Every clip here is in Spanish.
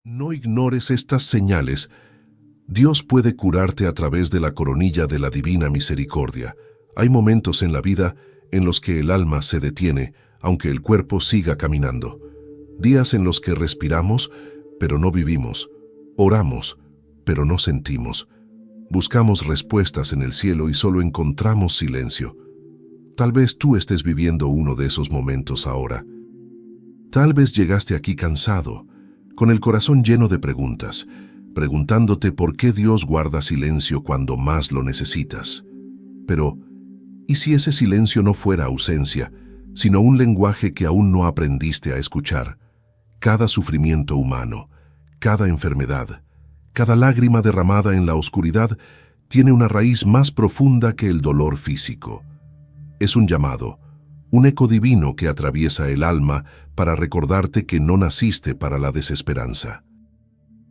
No ignores estas señales. Dios puede curarte a través de la coronilla de la divina misericordia. Hay momentos en la vida en los que el alma se detiene, aunque el cuerpo siga caminando. Días en los que respiramos, pero no vivimos. Oramos, pero no sentimos. Buscamos respuestas en el cielo y solo encontramos silencio. Tal vez tú estés viviendo uno de esos momentos ahora. Tal vez llegaste aquí cansado, con el corazón lleno de preguntas, preguntándote por qué Dios guarda silencio cuando más lo necesitas. Pero, ¿y si ese silencio no fuera ausencia, sino un lenguaje que aún no aprendiste a escuchar? Cada sufrimiento humano, cada enfermedad, cada lágrima derramada en la oscuridad tiene una raíz más profunda que el dolor físico. Es un llamado, un eco divino que atraviesa el alma para recordarte que no naciste para la desesperanza.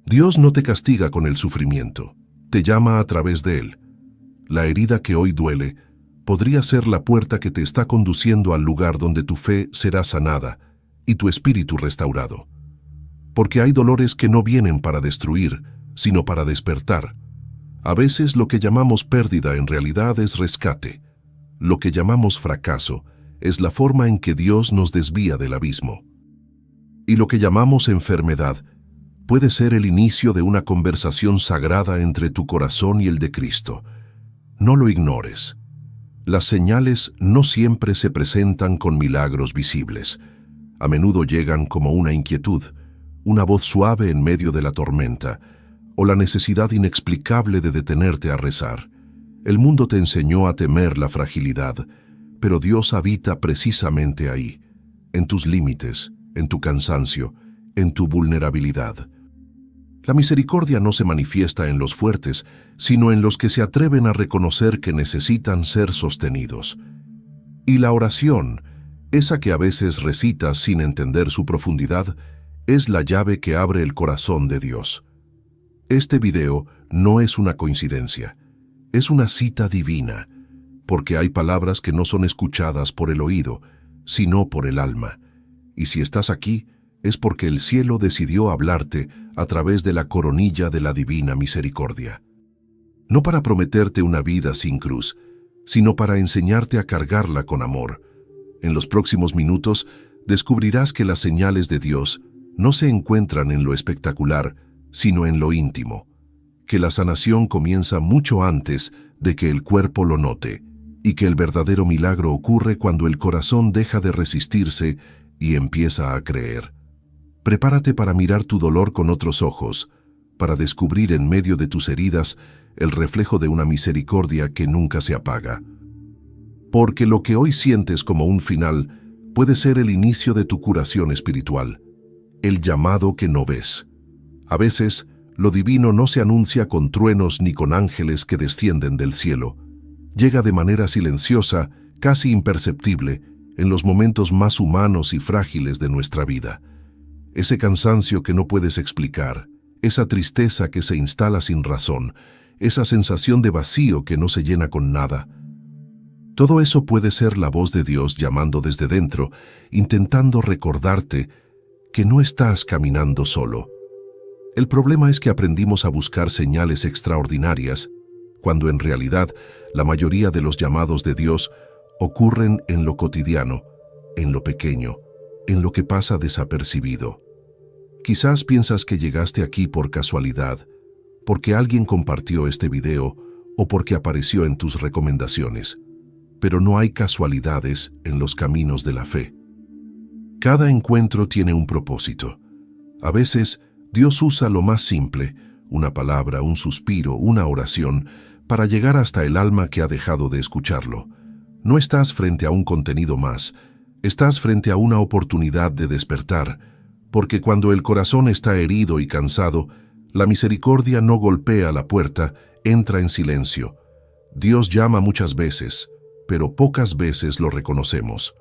Dios no te castiga con el sufrimiento, te llama a través de él. La herida que hoy duele podría ser la puerta que te está conduciendo al lugar donde tu fe será sanada y tu espíritu restaurado. Porque hay dolores que no vienen para destruir, sino para despertar. A veces lo que llamamos pérdida en realidad es rescate. Lo que llamamos fracaso es la forma en que Dios nos desvía del abismo. Y lo que llamamos enfermedad puede ser el inicio de una conversación sagrada entre tu corazón y el de Cristo. No lo ignores. Las señales no siempre se presentan con milagros visibles. A menudo llegan como una inquietud, una voz suave en medio de la tormenta, o la necesidad inexplicable de detenerte a rezar. El mundo te enseñó a temer la fragilidad, pero Dios habita precisamente ahí, en tus límites, en tu cansancio, en tu vulnerabilidad. La misericordia no se manifiesta en los fuertes, sino en los que se atreven a reconocer que necesitan ser sostenidos. Y la oración, esa que a veces recitas sin entender su profundidad, es la llave que abre el corazón de Dios. Este video no es una coincidencia, es una cita divina, porque hay palabras que no son escuchadas por el oído, sino por el alma. Y si estás aquí, es porque el cielo decidió hablarte a través de la coronilla de la divina misericordia. No para prometerte una vida sin cruz, sino para enseñarte a cargarla con amor. En los próximos minutos descubrirás que las señales de Dios no se encuentran en lo espectacular, sino en lo íntimo, que la sanación comienza mucho antes de que el cuerpo lo note, y que el verdadero milagro ocurre cuando el corazón deja de resistirse y empieza a creer. Prepárate para mirar tu dolor con otros ojos, para descubrir en medio de tus heridas el reflejo de una misericordia que nunca se apaga. Porque lo que hoy sientes como un final puede ser el inicio de tu curación espiritual, el llamado que no ves. A veces, lo divino no se anuncia con truenos ni con ángeles que descienden del cielo. Llega de manera silenciosa, casi imperceptible, en los momentos más humanos y frágiles de nuestra vida. Ese cansancio que no puedes explicar, esa tristeza que se instala sin razón, esa sensación de vacío que no se llena con nada. Todo eso puede ser la voz de Dios llamando desde dentro, intentando recordarte que no estás caminando solo. El problema es que aprendimos a buscar señales extraordinarias, cuando en realidad la mayoría de los llamados de Dios ocurren en lo cotidiano, en lo pequeño, en lo que pasa desapercibido. Quizás piensas que llegaste aquí por casualidad, porque alguien compartió este video o porque apareció en tus recomendaciones. Pero no hay casualidades en los caminos de la fe. Cada encuentro tiene un propósito. A veces, Dios usa lo más simple, una palabra, un suspiro, una oración, para llegar hasta el alma que ha dejado de escucharlo. No estás frente a un contenido más, estás frente a una oportunidad de despertar, porque cuando el corazón está herido y cansado, la misericordia no golpea la puerta, entra en silencio. Dios llama muchas veces, pero pocas veces lo reconocemos.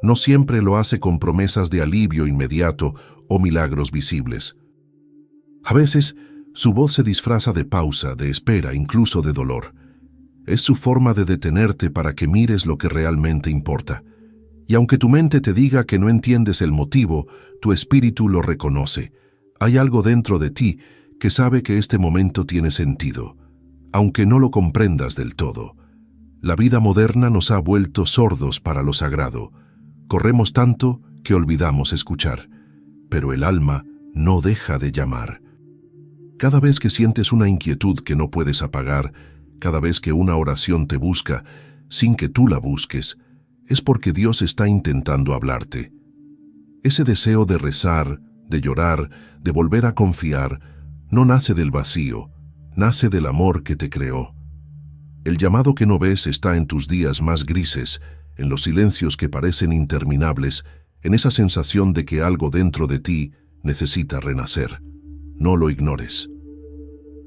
No siempre lo hace con promesas de alivio inmediato o milagros visibles. A veces, su voz se disfraza de pausa, de espera, incluso de dolor. Es su forma de detenerte para que mires lo que realmente importa. Y aunque tu mente te diga que no entiendes el motivo, tu espíritu lo reconoce. Hay algo dentro de ti que sabe que este momento tiene sentido, aunque no lo comprendas del todo. La vida moderna nos ha vuelto sordos para lo sagrado. Corremos tanto que olvidamos escuchar, pero el alma no deja de llamar. Cada vez que sientes una inquietud que no puedes apagar, cada vez que una oración te busca, sin que tú la busques, es porque Dios está intentando hablarte. Ese deseo de rezar, de llorar, de volver a confiar, no nace del vacío, nace del amor que te creó. El llamado que no ves está en tus días más grises, en los silencios que parecen interminables, en esa sensación de que algo dentro de ti necesita renacer. No lo ignores.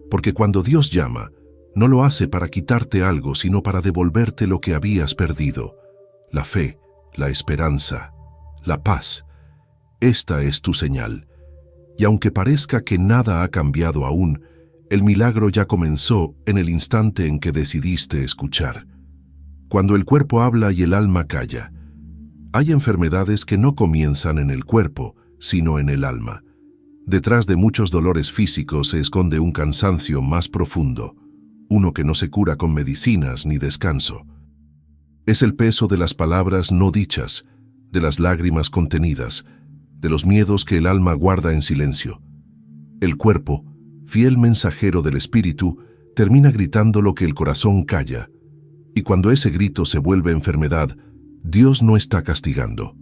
Porque cuando Dios llama, no lo hace para quitarte algo, sino para devolverte lo que habías perdido. La fe, la esperanza, la paz. Esta es tu señal. Y aunque parezca que nada ha cambiado aún, el milagro ya comenzó en el instante en que decidiste escuchar. Cuando el cuerpo habla y el alma calla. Hay enfermedades que no comienzan en el cuerpo, sino en el alma. Detrás de muchos dolores físicos se esconde un cansancio más profundo, uno que no se cura con medicinas ni descanso. Es el peso de las palabras no dichas, de las lágrimas contenidas, de los miedos que el alma guarda en silencio. El cuerpo, fiel mensajero del espíritu, termina gritando lo que el corazón calla. Y cuando ese grito se vuelve enfermedad, Dios no está castigando.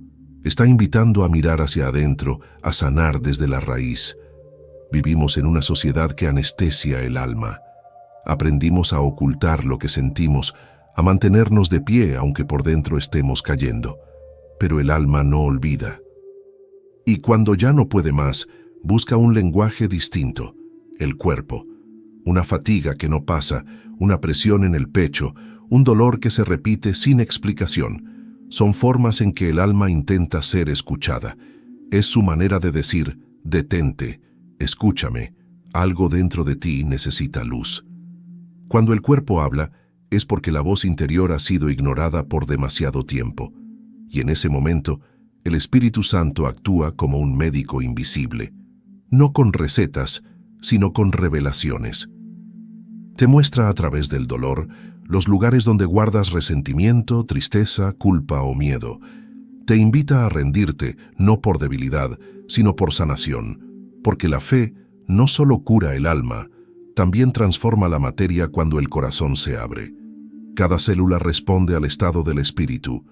Está invitando a mirar hacia adentro, a sanar desde la raíz. Vivimos en una sociedad que anestesia el alma. Aprendimos a ocultar lo que sentimos, a mantenernos de pie aunque por dentro estemos cayendo. Pero el alma no olvida. Y cuando ya no puede más, busca un lenguaje distinto, el cuerpo. Una fatiga que no pasa, una presión en el pecho, un dolor que se repite sin explicación. Son formas en que el alma intenta ser escuchada. Es su manera de decir, detente, escúchame, algo dentro de ti necesita luz. Cuando el cuerpo habla, es porque la voz interior ha sido ignorada por demasiado tiempo. Y en ese momento, el Espíritu Santo actúa como un médico invisible, no con recetas, sino con revelaciones. Te muestra a través del dolor los lugares donde guardas resentimiento, tristeza, culpa o miedo. Te invita a rendirte, no por debilidad, sino por sanación, porque la fe no solo cura el alma, también transforma la materia cuando el corazón se abre. Cada célula responde al estado del espíritu.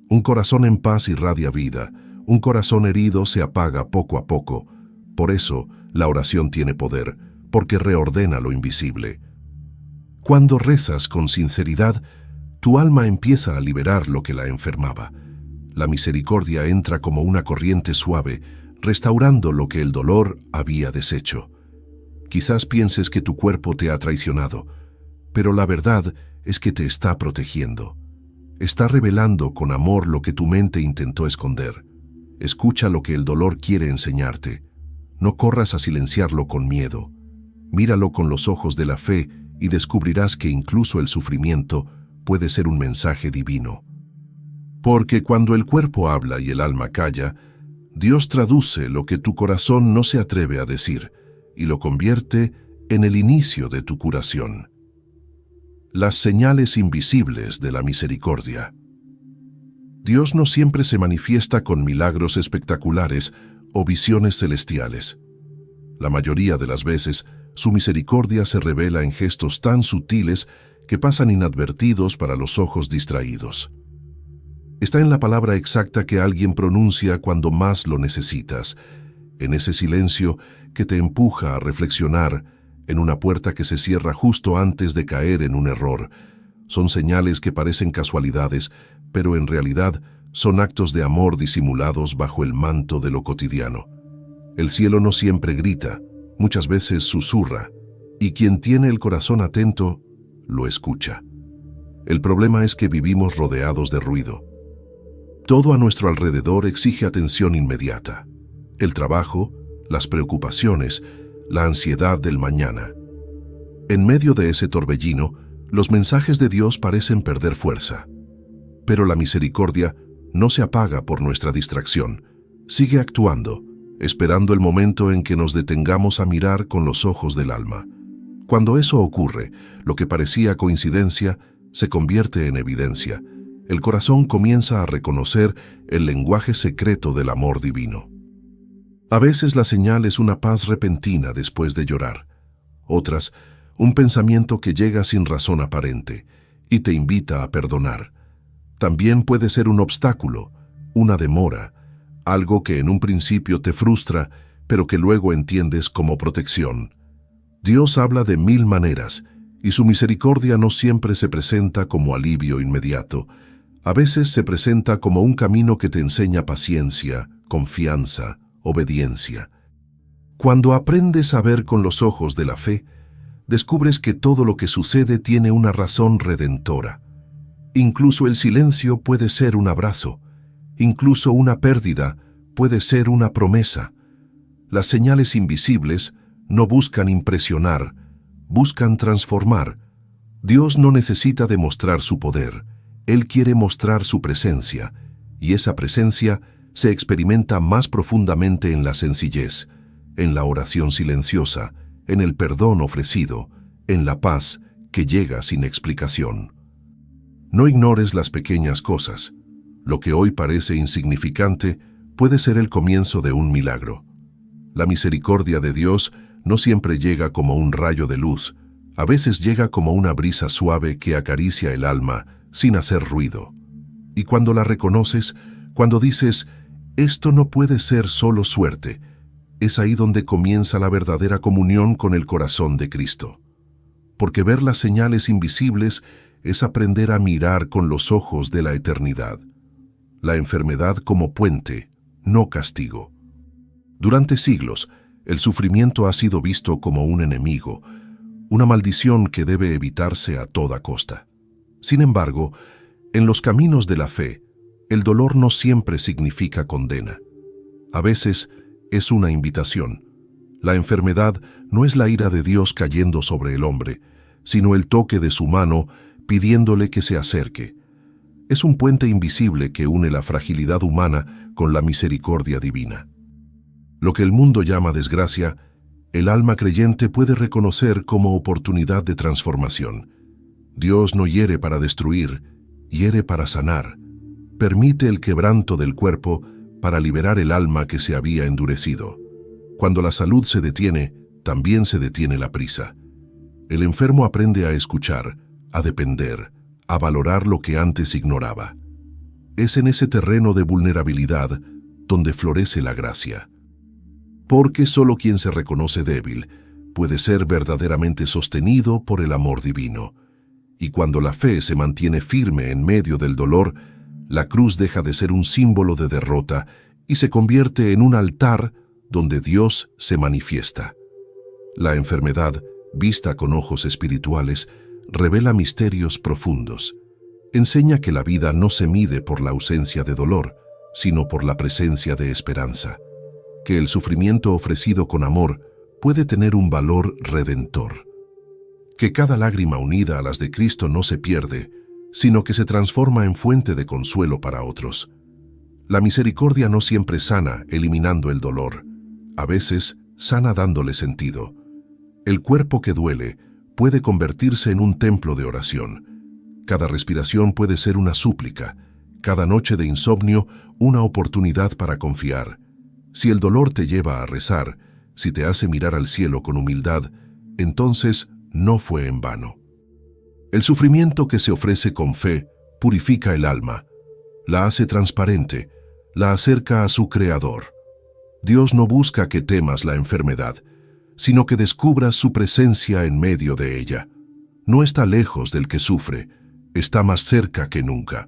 Un corazón en paz irradia vida, un corazón herido se apaga poco a poco. Por eso, la oración tiene poder, porque reordena lo invisible. Cuando rezas con sinceridad, tu alma empieza a liberar lo que la enfermaba. La misericordia entra como una corriente suave, restaurando lo que el dolor había deshecho. Quizás pienses que tu cuerpo te ha traicionado, pero la verdad es que te está protegiendo. Está revelando con amor lo que tu mente intentó esconder. Escucha lo que el dolor quiere enseñarte. No corras a silenciarlo con miedo. Míralo con los ojos de la fe y descubrirás que incluso el sufrimiento puede ser un mensaje divino. Porque cuando el cuerpo habla y el alma calla, Dios traduce lo que tu corazón no se atreve a decir y lo convierte en el inicio de tu curación. Las señales invisibles de la misericordia. Dios no siempre se manifiesta con milagros espectaculares o visiones celestiales. La mayoría de las veces, su misericordia se revela en gestos tan sutiles que pasan inadvertidos para los ojos distraídos. Está en la palabra exacta que alguien pronuncia cuando más lo necesitas, en ese silencio que te empuja a reflexionar, en una puerta que se cierra justo antes de caer en un error. Son señales que parecen casualidades, pero en realidad son actos de amor disimulados bajo el manto de lo cotidiano. El cielo no siempre grita, muchas veces susurra, y quien tiene el corazón atento, lo escucha. El problema es que vivimos rodeados de ruido. Todo a nuestro alrededor exige atención inmediata. El trabajo, las preocupaciones, la ansiedad del mañana. En medio de ese torbellino, los mensajes de Dios parecen perder fuerza. Pero la misericordia no se apaga por nuestra distracción, sigue actuando, esperando el momento en que nos detengamos a mirar con los ojos del alma. Cuando eso ocurre, lo que parecía coincidencia se convierte en evidencia. El corazón comienza a reconocer el lenguaje secreto del amor divino. A veces la señal es una paz repentina después de llorar. Otras, un pensamiento que llega sin razón aparente y te invita a perdonar. También puede ser un obstáculo, una demora, algo que en un principio te frustra, pero que luego entiendes como protección. Dios habla de 1000 maneras, y su misericordia no siempre se presenta como alivio inmediato. A veces se presenta como un camino que te enseña paciencia, confianza, obediencia. Cuando aprendes a ver con los ojos de la fe, descubres que todo lo que sucede tiene una razón redentora. Incluso el silencio puede ser un abrazo. Incluso una pérdida puede ser una promesa. Las señales invisibles no buscan impresionar, buscan transformar. Dios no necesita demostrar su poder, Él quiere mostrar su presencia, y esa presencia se experimenta más profundamente en la sencillez, en la oración silenciosa, en el perdón ofrecido, en la paz que llega sin explicación. No ignores las pequeñas cosas. Lo que hoy parece insignificante puede ser el comienzo de un milagro. La misericordia de Dios no siempre llega como un rayo de luz, a veces llega como una brisa suave que acaricia el alma sin hacer ruido. Y cuando la reconoces, cuando dices, esto no puede ser solo suerte, es ahí donde comienza la verdadera comunión con el corazón de Cristo. Porque ver las señales invisibles es aprender a mirar con los ojos de la eternidad. La enfermedad como puente, no castigo. Durante siglos, el sufrimiento ha sido visto como un enemigo, una maldición que debe evitarse a toda costa. Sin embargo, en los caminos de la fe, el dolor no siempre significa condena. A veces es una invitación. La enfermedad no es la ira de Dios cayendo sobre el hombre, sino el toque de su mano pidiéndole que se acerque. Es un puente invisible que une la fragilidad humana con la misericordia divina. Lo que el mundo llama desgracia, el alma creyente puede reconocer como oportunidad de transformación. Dios no hiere para destruir, hiere para sanar. Permite el quebranto del cuerpo para liberar el alma que se había endurecido. Cuando la salud se detiene, también se detiene la prisa. El enfermo aprende a escuchar, a depender, a valorar lo que antes ignoraba. Es en ese terreno de vulnerabilidad donde florece la gracia. Porque solo quien se reconoce débil puede ser verdaderamente sostenido por el amor divino. Y cuando la fe se mantiene firme en medio del dolor, la cruz deja de ser un símbolo de derrota y se convierte en un altar donde Dios se manifiesta. La enfermedad, vista con ojos espirituales, revela misterios profundos. Enseña que la vida no se mide por la ausencia de dolor, sino por la presencia de esperanza. Que el sufrimiento ofrecido con amor puede tener un valor redentor. Que cada lágrima unida a las de Cristo no se pierde, sino que se transforma en fuente de consuelo para otros. La misericordia no siempre sana eliminando el dolor, a veces sana dándole sentido. El cuerpo que duele puede convertirse en un templo de oración. Cada respiración puede ser una súplica, cada noche de insomnio una oportunidad para confiar. Si el dolor te lleva a rezar, si te hace mirar al cielo con humildad, entonces no fue en vano. El sufrimiento que se ofrece con fe purifica el alma, la hace transparente, la acerca a su Creador. Dios no busca que temas la enfermedad, sino que descubras su presencia en medio de ella. No está lejos del que sufre, está más cerca que nunca.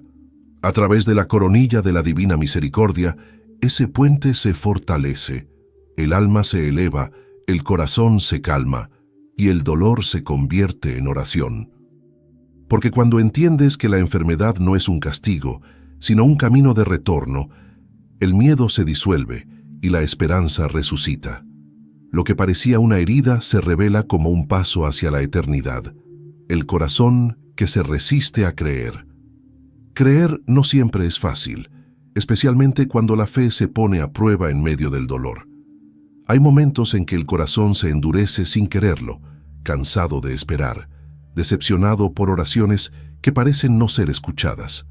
A través de la coronilla de la divina misericordia, ese puente se fortalece, el alma se eleva, el corazón se calma y el dolor se convierte en oración. Porque cuando entiendes que la enfermedad no es un castigo, sino un camino de retorno, el miedo se disuelve y la esperanza resucita. Lo que parecía una herida se revela como un paso hacia la eternidad, el corazón que se resiste a creer. Creer no siempre es fácil, especialmente cuando la fe se pone a prueba en medio del dolor. Hay momentos en que el corazón se endurece sin quererlo, cansado de esperar, decepcionado por oraciones que parecen no ser escuchadas.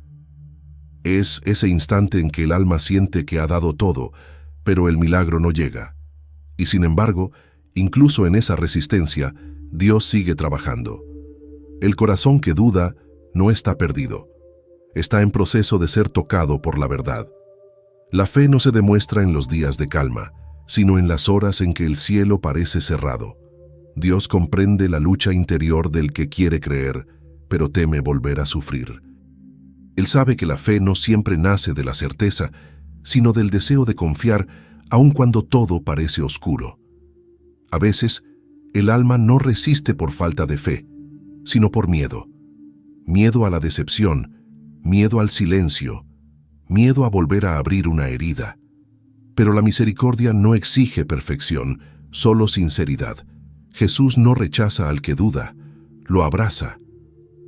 Es ese instante en que el alma siente que ha dado todo, pero el milagro no llega. Y sin embargo, incluso en esa resistencia, Dios sigue trabajando. El corazón que duda no está perdido. Está en proceso de ser tocado por la verdad. La fe no se demuestra en los días de calma, sino en las horas en que el cielo parece cerrado. Dios comprende la lucha interior del que quiere creer, pero teme volver a sufrir. Él sabe que la fe no siempre nace de la certeza, sino del deseo de confiar aun cuando todo parece oscuro. A veces, el alma no resiste por falta de fe, sino por miedo. Miedo a la decepción, miedo al silencio, miedo a volver a abrir una herida. Pero la misericordia no exige perfección, solo sinceridad. Jesús no rechaza al que duda, lo abraza,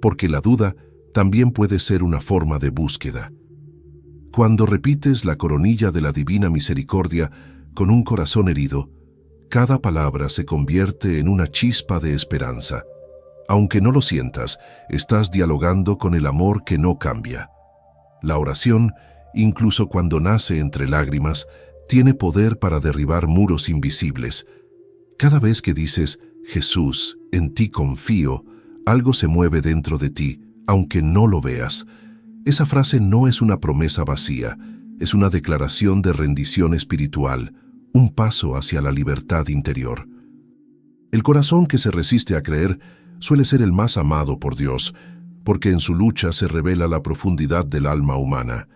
porque la duda también puede ser una forma de búsqueda. Cuando repites la coronilla de la divina misericordia con un corazón herido, cada palabra se convierte en una chispa de esperanza. Aunque no lo sientas, estás dialogando con el amor que no cambia. La oración, incluso cuando nace entre lágrimas, tiene poder para derribar muros invisibles. Cada vez que dices, Jesús, en ti confío, algo se mueve dentro de ti, aunque no lo veas. Esa frase no es una promesa vacía, es una declaración de rendición espiritual, un paso hacia la libertad interior. El corazón que se resiste a creer suele ser el más amado por Dios, porque en su lucha se revela la profundidad del alma humana.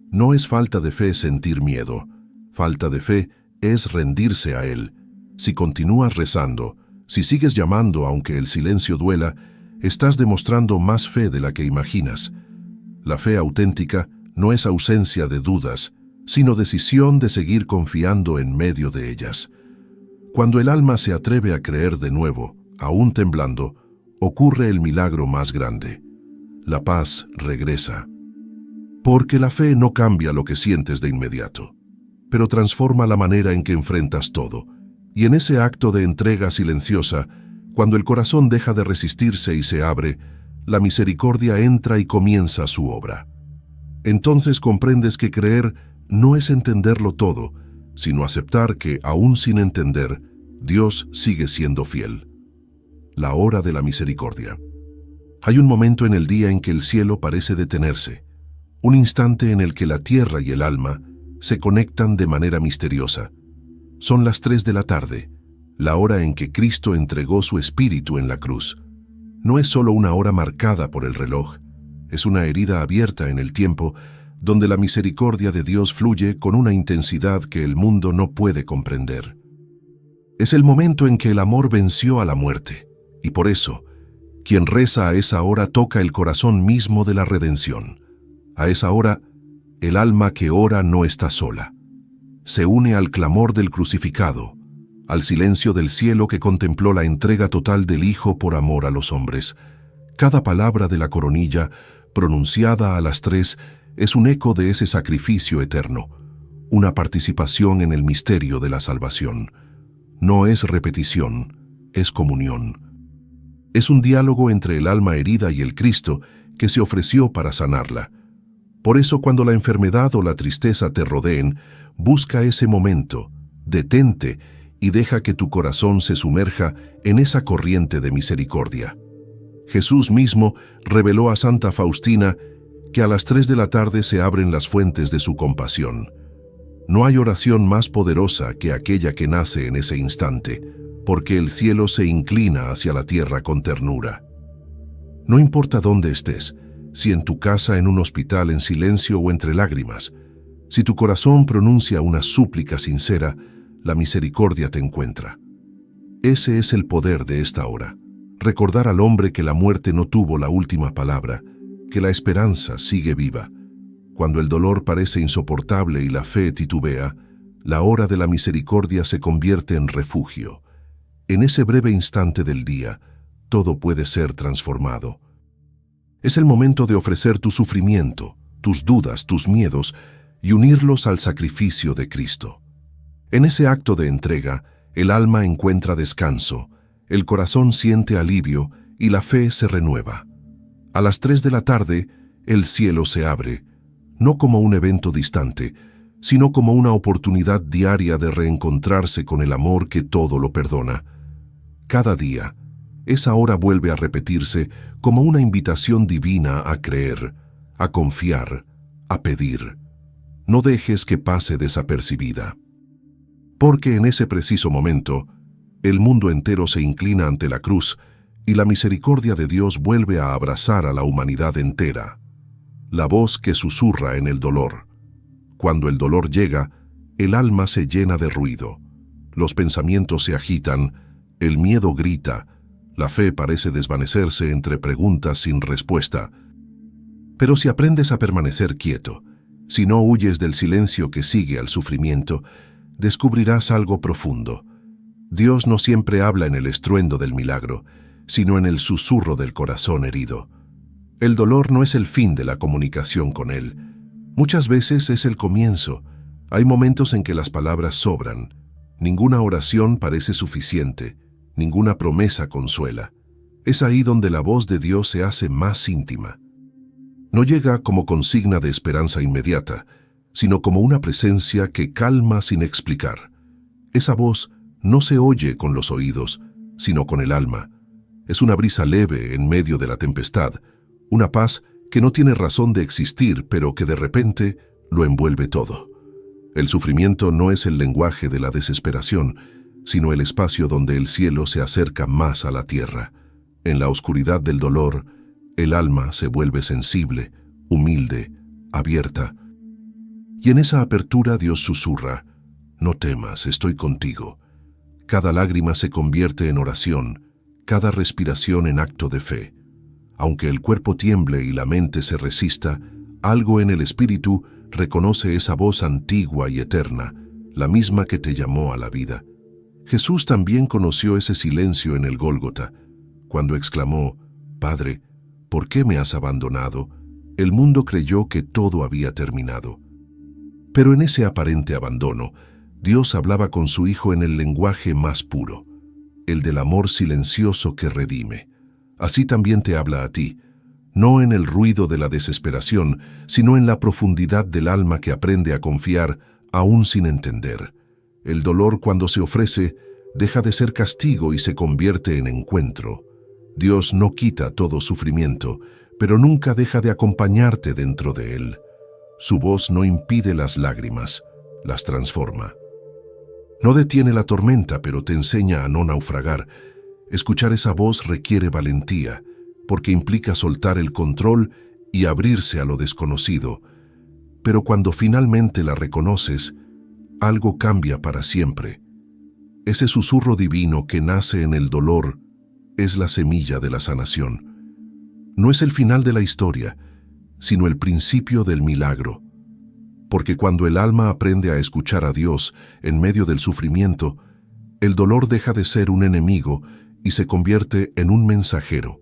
No es falta de fe sentir miedo. Falta de fe es rendirse a Él. Si continúas rezando, si sigues llamando aunque el silencio duela, estás demostrando más fe de la que imaginas. La fe auténtica no es ausencia de dudas, sino decisión de seguir confiando en medio de ellas. Cuando el alma se atreve a creer de nuevo, aún temblando, ocurre el milagro más grande. La paz regresa. Porque la fe no cambia lo que sientes de inmediato, pero transforma la manera en que enfrentas todo. Y en ese acto de entrega silenciosa, cuando el corazón deja de resistirse y se abre, la misericordia entra y comienza su obra. Entonces comprendes que creer no es entenderlo todo, sino aceptar que, aún sin entender, Dios sigue siendo fiel. La hora de la misericordia. Hay un momento en el día en que el cielo parece detenerse, un instante en el que la tierra y el alma se conectan de manera misteriosa. Son las 3 de la tarde, la hora en que Cristo entregó su espíritu en la cruz. No es solo una hora marcada por el reloj, es una herida abierta en el tiempo donde la misericordia de Dios fluye con una intensidad que el mundo no puede comprender. Es el momento en que el amor venció a la muerte, y por eso, quien reza a esa hora toca el corazón mismo de la redención. A esa hora, el alma que ora no está sola. Se une al clamor del crucificado, al silencio del cielo que contempló la entrega total del Hijo por amor a los hombres. Cada palabra de la coronilla, pronunciada a las 3, es un eco de ese sacrificio eterno, una participación en el misterio de la salvación. No es repetición, es comunión. Es un diálogo entre el alma herida y el Cristo que se ofreció para sanarla. Por eso, cuando la enfermedad o la tristeza te rodeen, busca ese momento, detente y deja que tu corazón se sumerja en esa corriente de misericordia. Jesús mismo reveló a Santa Faustina que a las 3 de la tarde se abren las fuentes de su compasión. No hay oración más poderosa que aquella que nace en ese instante, porque el cielo se inclina hacia la tierra con ternura. No importa dónde estés, si en tu casa, en un hospital, en silencio o entre lágrimas, si tu corazón pronuncia una súplica sincera, la misericordia te encuentra. Ese es el poder de esta hora. Recordar al hombre que la muerte no tuvo la última palabra, que la esperanza sigue viva. Cuando el dolor parece insoportable y la fe titubea, la hora de la misericordia se convierte en refugio. En ese breve instante del día, todo puede ser transformado. Es el momento de ofrecer tu sufrimiento, tus dudas, tus miedos, y unirlos al sacrificio de Cristo. En ese acto de entrega, el alma encuentra descanso, el corazón siente alivio y la fe se renueva. A las 3 de la tarde, el cielo se abre, no como un evento distante, sino como una oportunidad diaria de reencontrarse con el amor que todo lo perdona. Cada día, esa hora vuelve a repetirse como una invitación divina a creer, a confiar, a pedir. No dejes que pase desapercibida. Porque en ese preciso momento, el mundo entero se inclina ante la cruz y la misericordia de Dios vuelve a abrazar a la humanidad entera. La voz que susurra en el dolor. Cuando el dolor llega, el alma se llena de ruido. Los pensamientos se agitan, el miedo grita, la fe parece desvanecerse entre preguntas sin respuesta. Pero si aprendes a permanecer quieto, si no huyes del silencio que sigue al sufrimiento, descubrirás algo profundo. Dios no siempre habla en el estruendo del milagro, sino en el susurro del corazón herido. El dolor no es el fin de la comunicación con Él. Muchas veces es el comienzo. Hay momentos en que las palabras sobran. Ninguna oración parece suficiente. Ninguna promesa consuela. Es ahí donde la voz de Dios se hace más íntima. No llega como consigna de esperanza inmediata, sino como una presencia que calma sin explicar. Esa voz no se oye con los oídos, sino con el alma. Es una brisa leve en medio de la tempestad, una paz que no tiene razón de existir, pero que de repente lo envuelve todo. El sufrimiento no es el lenguaje de la desesperación, sino el espacio donde el cielo se acerca más a la tierra. En la oscuridad del dolor, el alma se vuelve sensible, humilde, abierta. Y en esa apertura Dios susurra: no temas, estoy contigo. Cada lágrima se convierte en oración, cada respiración en acto de fe. Aunque el cuerpo tiemble y la mente se resista, algo en el espíritu reconoce esa voz antigua y eterna, la misma que te llamó a la vida. Jesús también conoció ese silencio en el Gólgota, cuando exclamó: Padre, ¿por qué me has abandonado? El mundo creyó que todo había terminado. Pero en ese aparente abandono, Dios hablaba con su Hijo en el lenguaje más puro, el del amor silencioso que redime. Así también te habla a ti, no en el ruido de la desesperación, sino en la profundidad del alma que aprende a confiar aún sin entender. El dolor, cuando se ofrece, deja de ser castigo y se convierte en encuentro. Dios no quita todo sufrimiento, pero nunca deja de acompañarte dentro de él. Su voz no impide las lágrimas, las transforma. No detiene la tormenta, pero te enseña a no naufragar. Escuchar esa voz requiere valentía, porque implica soltar el control y abrirse a lo desconocido. Pero cuando finalmente la reconoces, algo cambia para siempre. Ese susurro divino que nace en el dolor es la semilla de la sanación. No es el final de la historia, sino el principio del milagro. Porque cuando el alma aprende a escuchar a Dios en medio del sufrimiento, el dolor deja de ser un enemigo y se convierte en un mensajero.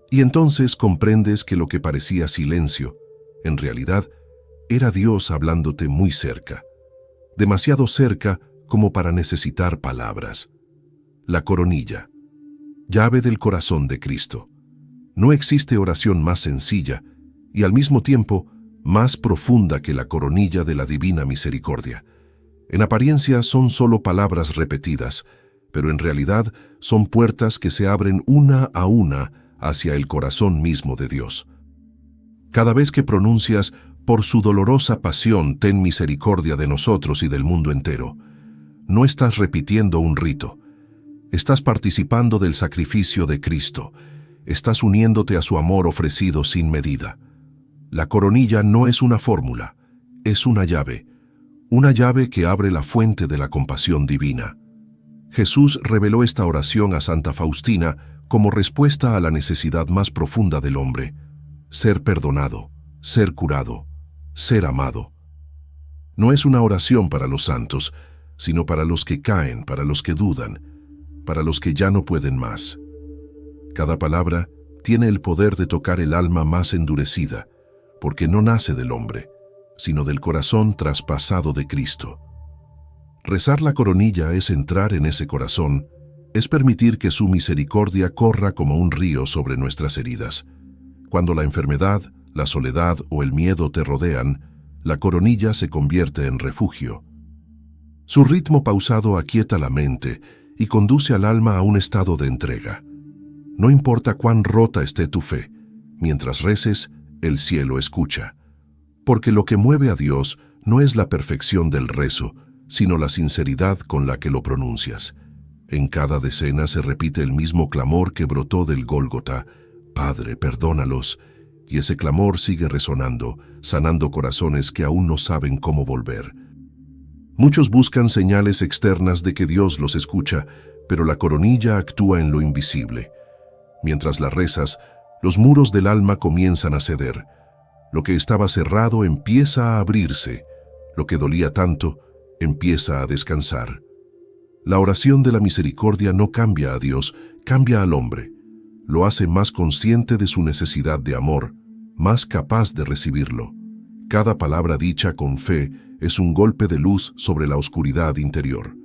Y entonces comprendes que lo que parecía silencio, en realidad, era Dios hablándote muy cerca, demasiado cerca como para necesitar palabras. La coronilla, llave del corazón de Cristo. No existe oración más sencilla y al mismo tiempo más profunda que la coronilla de la divina misericordia. En apariencia son solo palabras repetidas, pero en realidad son puertas que se abren una a una hacia el corazón mismo de Dios. Cada vez que pronuncias: por su dolorosa pasión, ten misericordia de nosotros y del mundo entero, no estás repitiendo un rito. Estás participando del sacrificio de Cristo. Estás uniéndote a su amor ofrecido sin medida. La coronilla no es una fórmula, es una llave que abre la fuente de la compasión divina. Jesús reveló esta oración a Santa Faustina como respuesta a la necesidad más profunda del hombre: ser perdonado, ser curado, ser amado. No es una oración para los santos, sino para los que caen, para los que dudan, para los que ya no pueden más. Cada palabra tiene el poder de tocar el alma más endurecida, porque no nace del hombre, sino del corazón traspasado de Cristo. Rezar la coronilla es entrar en ese corazón, es permitir que su misericordia corra como un río sobre nuestras heridas. Cuando la enfermedad, la soledad o el miedo te rodean, la coronilla se convierte en refugio. Su ritmo pausado aquieta la mente y conduce al alma a un estado de entrega. No importa cuán rota esté tu fe, mientras reces, el cielo escucha. Porque lo que mueve a Dios no es la perfección del rezo, sino la sinceridad con la que lo pronuncias. En cada decena se repite el mismo clamor que brotó del Gólgota: Padre, perdónalos. Y ese clamor sigue resonando, sanando corazones que aún no saben cómo volver. Muchos buscan señales externas de que Dios los escucha, pero la coronilla actúa en lo invisible. Mientras la rezas, los muros del alma comienzan a ceder. Lo que estaba cerrado empieza a abrirse. Lo que dolía tanto empieza a descansar. La oración de la misericordia no cambia a Dios, cambia al hombre. Lo hace más consciente de su necesidad de amor, más capaz de recibirlo. Cada palabra dicha con fe es un golpe de luz sobre la oscuridad interior.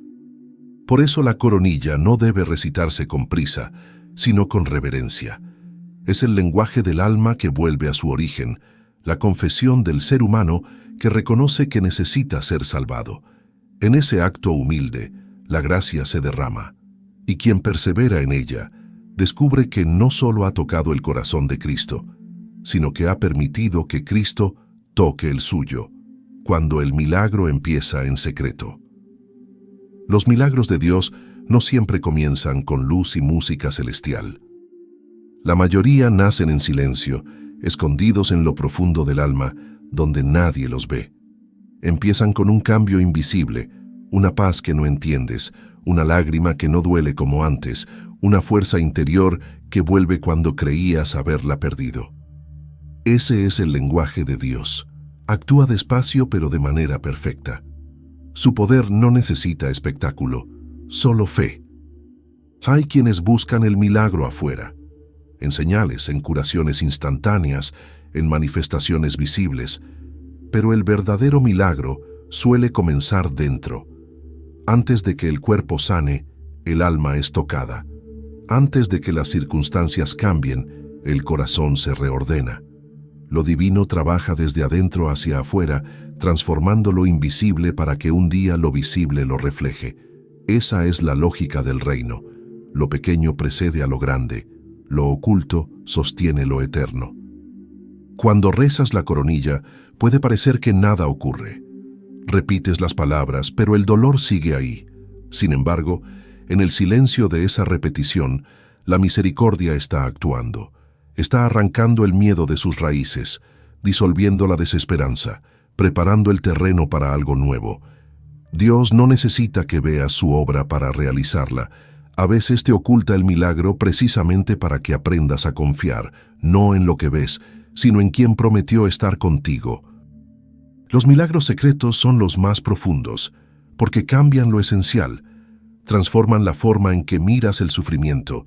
Por eso la coronilla no debe recitarse con prisa, sino con reverencia. Es el lenguaje del alma que vuelve a su origen, la confesión del ser humano que reconoce que necesita ser salvado. En ese acto humilde, la gracia se derrama, y quien persevera en ella, descubre que no solo ha tocado el corazón de Cristo, sino que ha permitido que Cristo toque el suyo, cuando el milagro empieza en secreto. Los milagros de Dios no siempre comienzan con luz y música celestial. La mayoría nacen en silencio, escondidos en lo profundo del alma, donde nadie los ve. Empiezan con un cambio invisible, una paz que no entiendes, una lágrima que no duele como antes, una fuerza interior que vuelve cuando creías haberla perdido. Ese es el lenguaje de Dios. Actúa despacio pero de manera perfecta. Su poder no necesita espectáculo, solo fe. Hay quienes buscan el milagro afuera, en señales, en curaciones instantáneas, en manifestaciones visibles, pero el verdadero milagro suele comenzar dentro. Antes de que el cuerpo sane, el alma es tocada. Antes de que las circunstancias cambien, el corazón se reordena. Lo divino trabaja desde adentro hacia afuera, transformando lo invisible para que un día lo visible lo refleje. Esa es la lógica del reino. Lo pequeño precede a lo grande, lo oculto sostiene lo eterno. Cuando rezas la coronilla, puede parecer que nada ocurre. Repites las palabras, pero el dolor sigue ahí. Sin embargo, en el silencio de esa repetición, la misericordia está actuando. Está arrancando el miedo de sus raíces, disolviendo la desesperanza, preparando el terreno para algo nuevo. Dios no necesita que veas su obra para realizarla. A veces te oculta el milagro precisamente para que aprendas a confiar, no en lo que ves, sino en quien prometió estar contigo. Los milagros secretos son los más profundos, porque cambian lo esencial, transforman la forma en que miras el sufrimiento,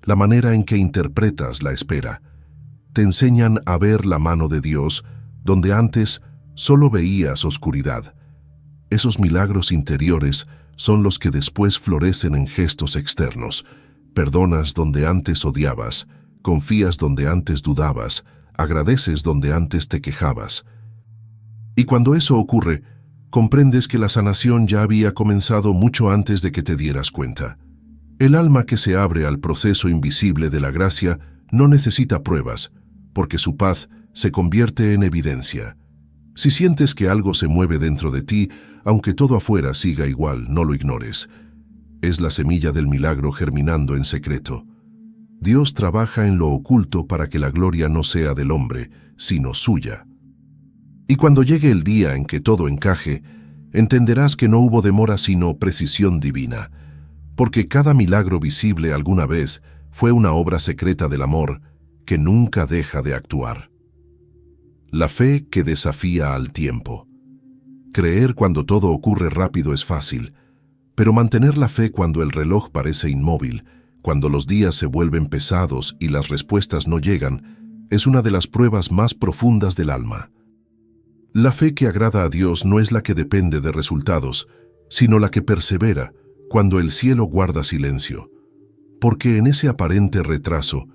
la manera en que interpretas la espera. Te enseñan a ver la mano de Dios, donde antes solo veías oscuridad. Esos milagros interiores son los que después florecen en gestos externos. Perdonas donde antes odiabas, confías donde antes dudabas, agradeces donde antes te quejabas. Y cuando eso ocurre, comprendes que la sanación ya había comenzado mucho antes de que te dieras cuenta. El alma que se abre al proceso invisible de la gracia no necesita pruebas, porque su paz se convierte en evidencia. Si sientes que algo se mueve dentro de ti, aunque todo afuera siga igual, no lo ignores. Es la semilla del milagro germinando en secreto. Dios trabaja en lo oculto para que la gloria no sea del hombre, sino suya. Y cuando llegue el día en que todo encaje, entenderás que no hubo demora sino precisión divina, porque cada milagro visible alguna vez fue una obra secreta del amor que nunca deja de actuar. La fe que desafía al tiempo. Creer cuando todo ocurre rápido es fácil, pero mantener la fe cuando el reloj parece inmóvil, cuando los días se vuelven pesados y las respuestas no llegan, es una de las pruebas más profundas del alma. La fe que agrada a Dios no es la que depende de resultados, sino la que persevera cuando el cielo guarda silencio, porque en ese aparente retraso,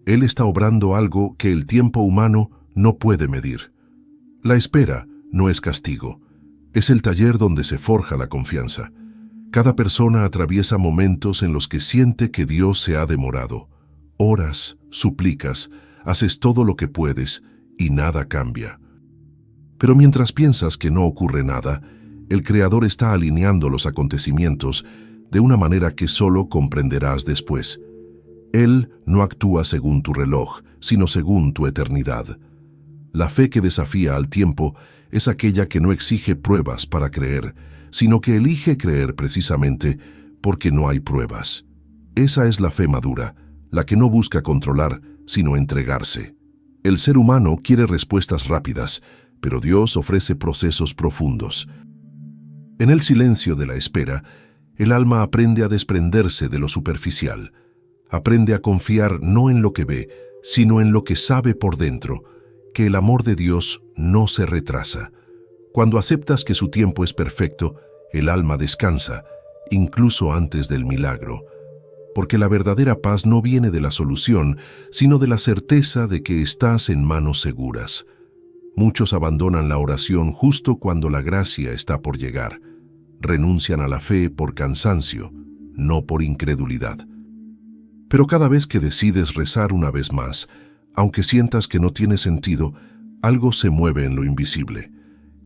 Él está obrando algo que el tiempo humano no puede medir. La espera no es castigo, es el taller donde se forja la confianza. Cada persona atraviesa momentos en los que siente que Dios se ha demorado. Oras, suplicas, haces todo lo que puedes y nada cambia. Pero mientras piensas que no ocurre nada, el Creador está alineando los acontecimientos de una manera que solo comprenderás después. Él no actúa según tu reloj, sino según tu eternidad. La fe que desafía al tiempo es aquella que no exige pruebas para creer, sino que elige creer precisamente porque no hay pruebas. Esa es la fe madura, la que no busca controlar, sino entregarse. El ser humano quiere respuestas rápidas, pero Dios ofrece procesos profundos. En el silencio de la espera, el alma aprende a desprenderse de lo superficial. Aprende a confiar no en lo que ve, sino en lo que sabe por dentro, que el amor de Dios no se retrasa. Cuando aceptas que su tiempo es perfecto, el alma descansa, incluso antes del milagro. Porque la verdadera paz no viene de la solución, sino de la certeza de que estás en manos seguras. Muchos abandonan la oración justo cuando la gracia está por llegar. Renuncian a la fe por cansancio, no por incredulidad. Pero cada vez que decides rezar una vez más, aunque sientas que no tiene sentido, algo se mueve en lo invisible.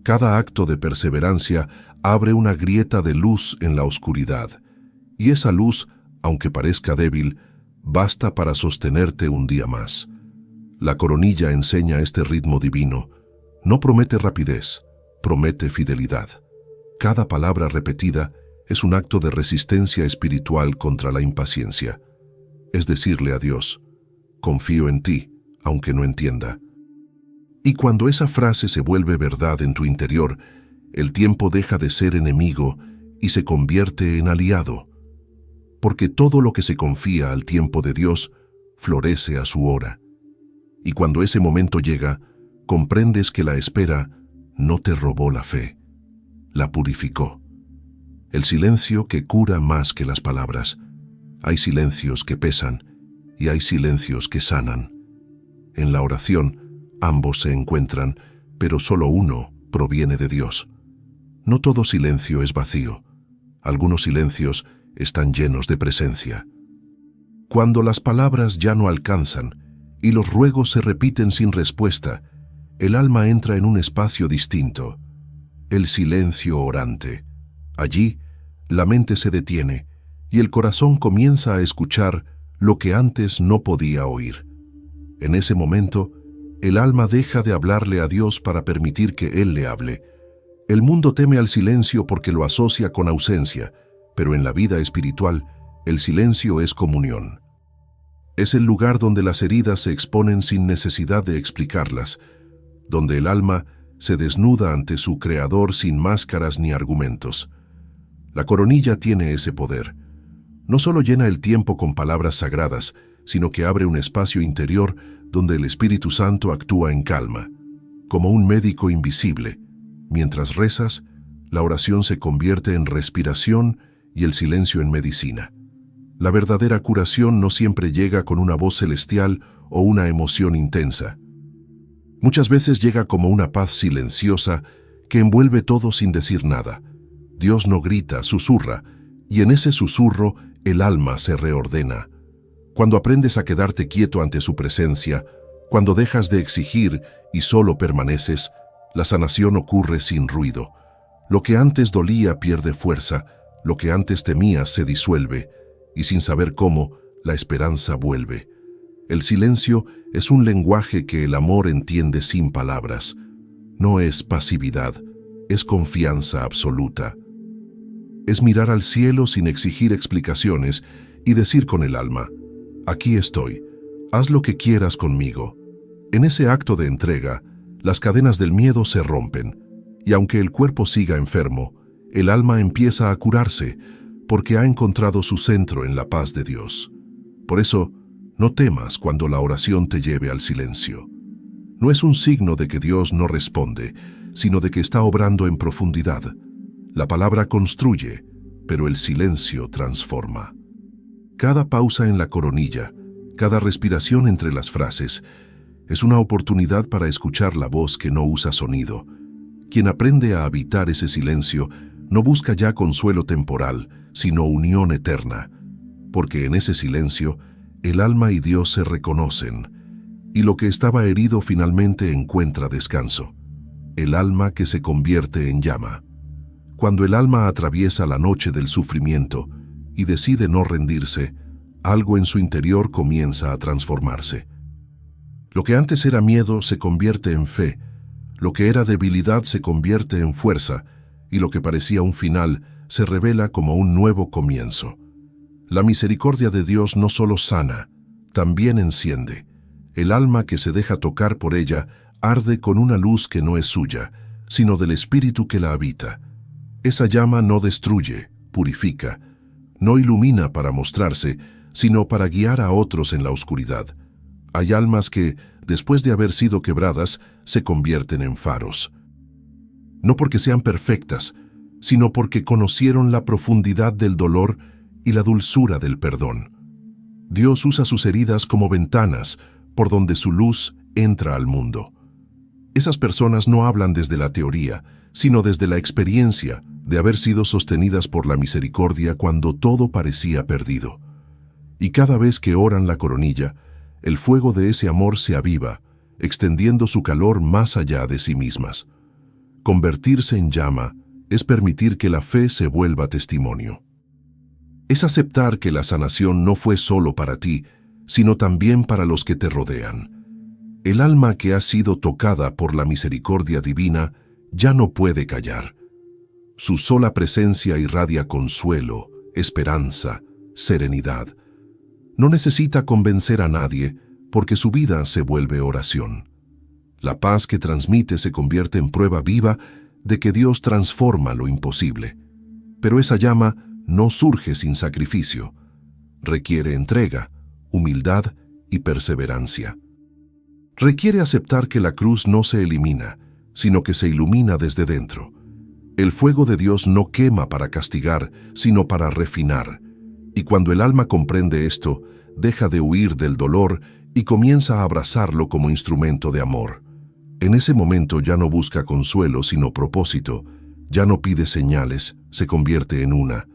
Cada acto de perseverancia abre una grieta de luz en la oscuridad, y esa luz, aunque parezca débil, basta para sostenerte un día más. La coronilla enseña este ritmo divino. No promete rapidez, promete fidelidad. Cada palabra repetida es un acto de resistencia espiritual contra la impaciencia. Es decirle a Dios, confío en ti, aunque no entienda. Y cuando esa frase se vuelve verdad en tu interior, el tiempo deja de ser enemigo y se convierte en aliado. Porque todo lo que se confía al tiempo de Dios florece a su hora. Y cuando ese momento llega, comprendes que la espera no te robó la fe, la purificó. El silencio que cura más que las palabras. Hay silencios que pesan y hay silencios que sanan. En la oración, ambos se encuentran, pero solo uno proviene de Dios. No todo silencio es vacío. Algunos silencios están llenos de presencia. Cuando las palabras ya no alcanzan y los ruegos se repiten sin respuesta, el alma entra en un espacio distinto, el silencio orante. Allí, la mente se detiene y el corazón comienza a escuchar lo que antes no podía oír. En ese momento, el alma deja de hablarle a Dios para permitir que Él le hable. El mundo teme al silencio porque lo asocia con ausencia, pero en la vida espiritual, el silencio es comunión. Es el lugar donde las heridas se exponen sin necesidad de explicarlas, donde el alma se desnuda ante su Creador sin máscaras ni argumentos. La coronilla tiene ese poder. No solo llena el tiempo con palabras sagradas, sino que abre un espacio interior donde el Espíritu Santo actúa en calma, como un médico invisible. Mientras rezas, la oración se convierte en respiración y el silencio en medicina. La verdadera curación no siempre llega con una voz celestial o una emoción intensa. Muchas veces llega como una paz silenciosa que envuelve todo sin decir nada. Dios no grita, susurra, y en ese susurro el alma se reordena. Cuando aprendes a quedarte quieto ante su presencia, cuando dejas de exigir y solo permaneces, la sanación ocurre sin ruido. Lo que antes dolía pierde fuerza, lo que antes temías se disuelve, y sin saber cómo, la esperanza vuelve. El silencio es un lenguaje que el amor entiende sin palabras. No es pasividad, es confianza absoluta. Es mirar al cielo sin exigir explicaciones y decir con el alma, aquí estoy, haz lo que quieras conmigo. En ese acto de entrega, las cadenas del miedo se rompen, y aunque el cuerpo siga enfermo, el alma empieza a curarse, porque ha encontrado su centro en la paz de Dios. Por eso, no temas cuando la oración te lleve al silencio. No es un signo de que Dios no responde, sino de que está obrando en profundidad. La palabra construye, pero el silencio transforma. Cada pausa en la coronilla, cada respiración entre las frases, es una oportunidad para escuchar la voz que no usa sonido. Quien aprende a habitar ese silencio no busca ya consuelo temporal, sino unión eterna, porque en ese silencio el alma y Dios se reconocen, y lo que estaba herido finalmente encuentra descanso. El alma que se convierte en llama. Cuando el alma atraviesa la noche del sufrimiento y decide no rendirse, algo en su interior comienza a transformarse. Lo que antes era miedo se convierte en fe, lo que era debilidad se convierte en fuerza, y lo que parecía un final se revela como un nuevo comienzo. La misericordia de Dios no solo sana, también enciende. El alma que se deja tocar por ella arde con una luz que no es suya, sino del Espíritu que la habita. Esa llama no destruye, purifica, no ilumina para mostrarse, sino para guiar a otros en la oscuridad. Hay almas que, después de haber sido quebradas, se convierten en faros. No porque sean perfectas, sino porque conocieron la profundidad del dolor y la dulzura del perdón. Dios usa sus heridas como ventanas por donde su luz entra al mundo. Esas personas no hablan desde la teoría, sino desde la experiencia de haber sido sostenidas por la misericordia cuando todo parecía perdido. Y cada vez que oran la coronilla, el fuego de ese amor se aviva, extendiendo su calor más allá de sí mismas. Convertirse en llama es permitir que la fe se vuelva testimonio. Es aceptar que la sanación no fue solo para ti, sino también para los que te rodean. El alma que ha sido tocada por la misericordia divina ya no puede callar. Su sola presencia irradia consuelo, esperanza, serenidad. No necesita convencer a nadie, porque su vida se vuelve oración. La paz que transmite se convierte en prueba viva de que Dios transforma lo imposible. Pero esa llama no surge sin sacrificio. Requiere entrega, humildad y perseverancia. Requiere aceptar que la cruz no se elimina, sino que se ilumina desde dentro. El fuego de Dios no quema para castigar, sino para refinar. Y cuando el alma comprende esto, deja de huir del dolor y comienza a abrazarlo como instrumento de amor. En ese momento ya no busca consuelo, sino propósito. Ya no pide señales, se convierte en una.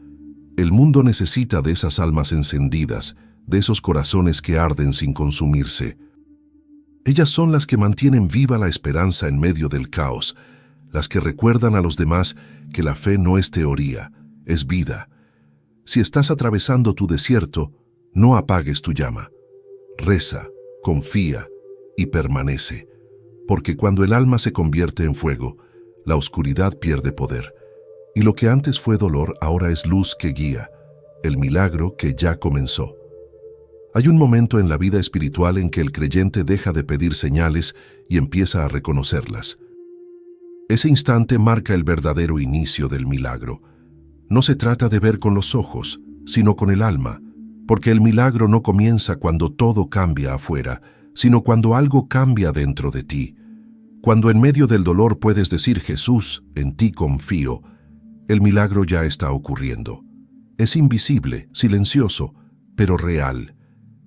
El mundo necesita de esas almas encendidas, de esos corazones que arden sin consumirse. Ellas son las que mantienen viva la esperanza en medio del caos, las que recuerdan a los demás que la fe no es teoría, es vida. Si estás atravesando tu desierto, no apagues tu llama. Reza, confía y permanece, porque cuando el alma se convierte en fuego, la oscuridad pierde poder, y lo que antes fue dolor ahora es luz que guía, el milagro que ya comenzó. Hay un momento en la vida espiritual en que el creyente deja de pedir señales y empieza a reconocerlas. Ese instante marca el verdadero inicio del milagro. No se trata de ver con los ojos, sino con el alma, porque el milagro no comienza cuando todo cambia afuera, sino cuando algo cambia dentro de ti. Cuando en medio del dolor puedes decir: Jesús, en ti confío, el milagro ya está ocurriendo. Es invisible, silencioso, pero real.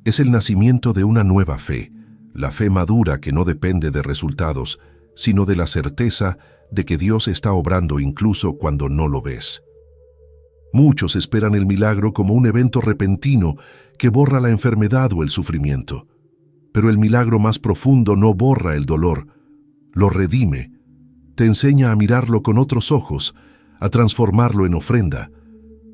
Es el nacimiento de una nueva fe, la fe madura que no depende de resultados, sino de la certeza de que Dios está obrando incluso cuando no lo ves. Muchos esperan el milagro como un evento repentino que borra la enfermedad o el sufrimiento. Pero el milagro más profundo no borra el dolor, lo redime, te enseña a mirarlo con otros ojos, a transformarlo en ofrenda.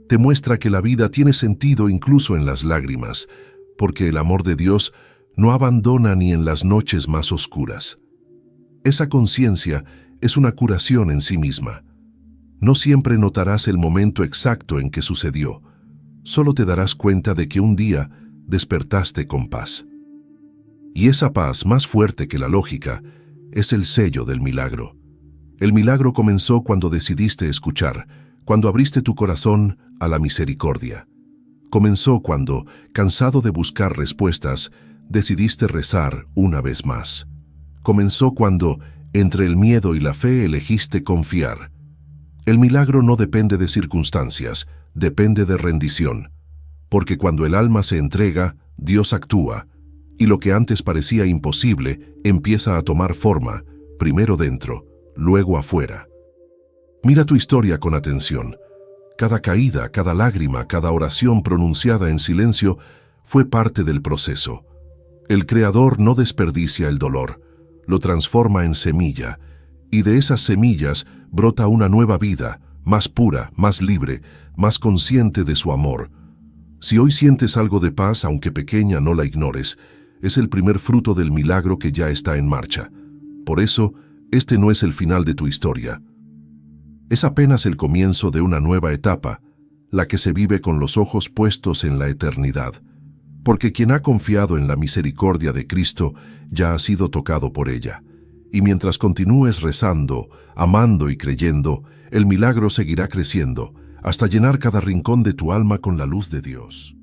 Te muestra que la vida tiene sentido incluso en las lágrimas, porque el amor de Dios no abandona ni en las noches más oscuras. Esa conciencia es una curación en sí misma. No siempre notarás el momento exacto en que sucedió, solo te darás cuenta de que un día despertaste con paz. Y esa paz, más fuerte que la lógica, es el sello del milagro. El milagro comenzó cuando decidiste escuchar, cuando abriste tu corazón a la misericordia. Comenzó cuando, cansado de buscar respuestas, decidiste rezar una vez más. Comenzó cuando, entre el miedo y la fe, elegiste confiar. El milagro no depende de circunstancias, depende de rendición. Porque cuando el alma se entrega, Dios actúa, y lo que antes parecía imposible empieza a tomar forma, primero dentro, luego afuera. Mira tu historia con atención. Cada caída, cada lágrima, cada oración pronunciada en silencio fue parte del proceso. El Creador no desperdicia el dolor, lo transforma en semilla, y de esas semillas brota una nueva vida, más pura, más libre, más consciente de su amor. Si hoy sientes algo de paz, aunque pequeña, no la ignores. Es el primer fruto del milagro que ya está en marcha. Por eso, este no es el final de tu historia. Es apenas el comienzo de una nueva etapa, la que se vive con los ojos puestos en la eternidad. Porque quien ha confiado en la misericordia de Cristo ya ha sido tocado por ella. Y mientras continúes rezando, amando y creyendo, el milagro seguirá creciendo, hasta llenar cada rincón de tu alma con la luz de Dios.